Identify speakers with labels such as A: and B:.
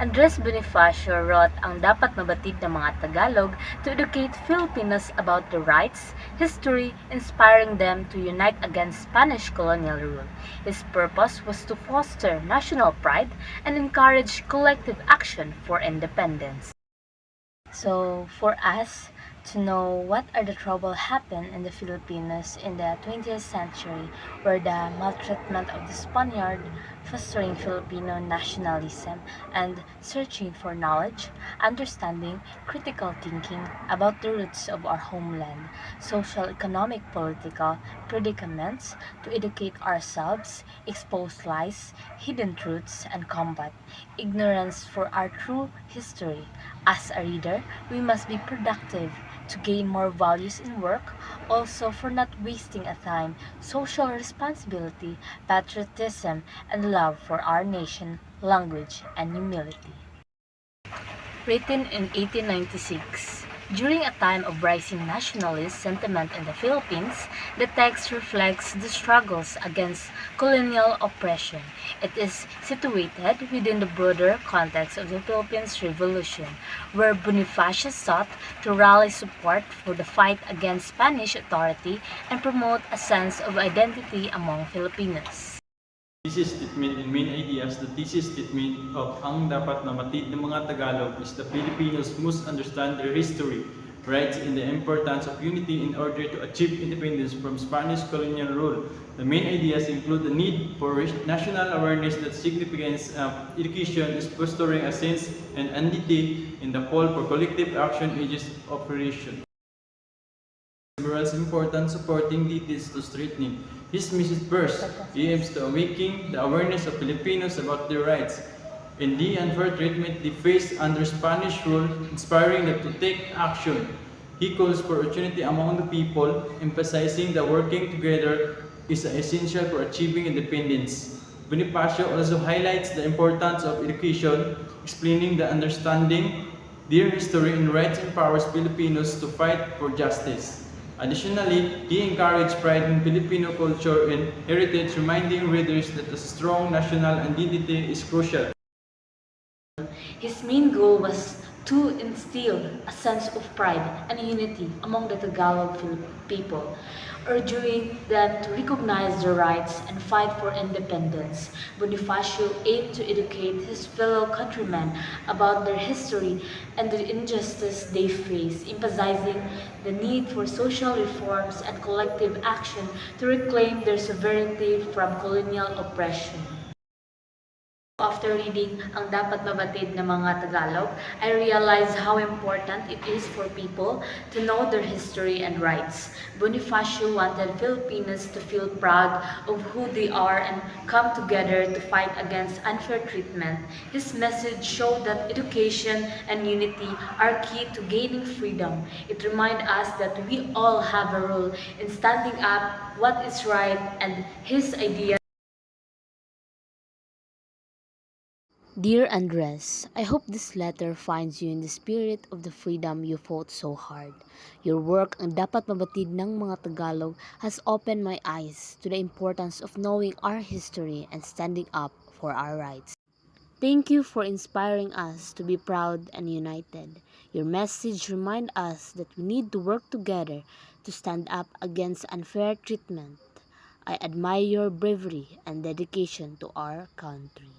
A: Andres Bonifacio wrote ang Dapat Mabatid ng Mga Tagalog to educate Filipinos about their rights, history, inspiring them to unite against Spanish colonial rule. His purpose was to foster national pride and encourage collective action for independence. So, for us to know what are the trouble happened in the Filipinos in the 20th century, where the maltreatment of the Spaniard, fostering Filipino nationalism, and searching for knowledge, understanding, critical thinking about the roots of our homeland, social, economic, political predicaments, to educate ourselves, expose lies, hidden truths, and combat ignorance for our true history. As a reader, we must be productive to gain more values in work, also for not wasting a time, social responsibility, patriotism, and love for our nation, language, and humility. Written in 1896. During a time of rising nationalist sentiment in the Philippines, the text reflects the struggles against colonial oppression. It is situated within the broader context of the Philippines Revolution, where Bonifacio sought to rally support for the fight against Spanish authority and promote a sense of identity among Filipinos.
B: Thesis statement and main ideas. The thesis statement of ang dapat na matid ng mga Tagalog is the Filipinos must understand their history, rights, and the importance of unity in order to achieve independence from Spanish colonial rule. The main ideas include the need for national awareness, that significance of education is fostering a sense and entity in the call for collective action ages operation. Several important supporting details to strengthening his message. First, he aims to awaken the awareness of Filipinos about their rights and the unfair treatment they face under Spanish rule, inspiring them to take action. He calls for unity among the people, emphasizing that working together is essential for achieving independence. Bonifacio also highlights the importance of education, explaining the understanding their history and rights empowers Filipinos to fight for justice. Additionally, he encouraged pride in Filipino culture and heritage, reminding readers that a strong national identity is crucial.
A: His main goal was to instill a sense of pride and unity among the Tagalog people, urging them to recognize their rights and fight for independence. Bonifacio aimed to educate his fellow countrymen about their history and the injustice they face, emphasizing the need for social reforms and collective action to reclaim their sovereignty from colonial oppression. After reading ang Dapat Mabatid ng Mga Tagalog, I realized how important it is for people to know their history and rights. Bonifacio wanted Filipinos to feel proud of who they are and come together to fight against unfair treatment. His message showed that education and unity are key to gaining freedom. It reminds us that we all have a role in standing up what is right, and his idea. Dear Andres, I hope this letter finds you in the spirit of the freedom you fought so hard. Your work ang Dapat Mabatid ng Mga Tagalog has opened my eyes to the importance of knowing our history and standing up for our rights. Thank you for inspiring us to be proud and united. Your message reminds us that we need to work together to stand up against unfair treatment. I admire your bravery and dedication to our country.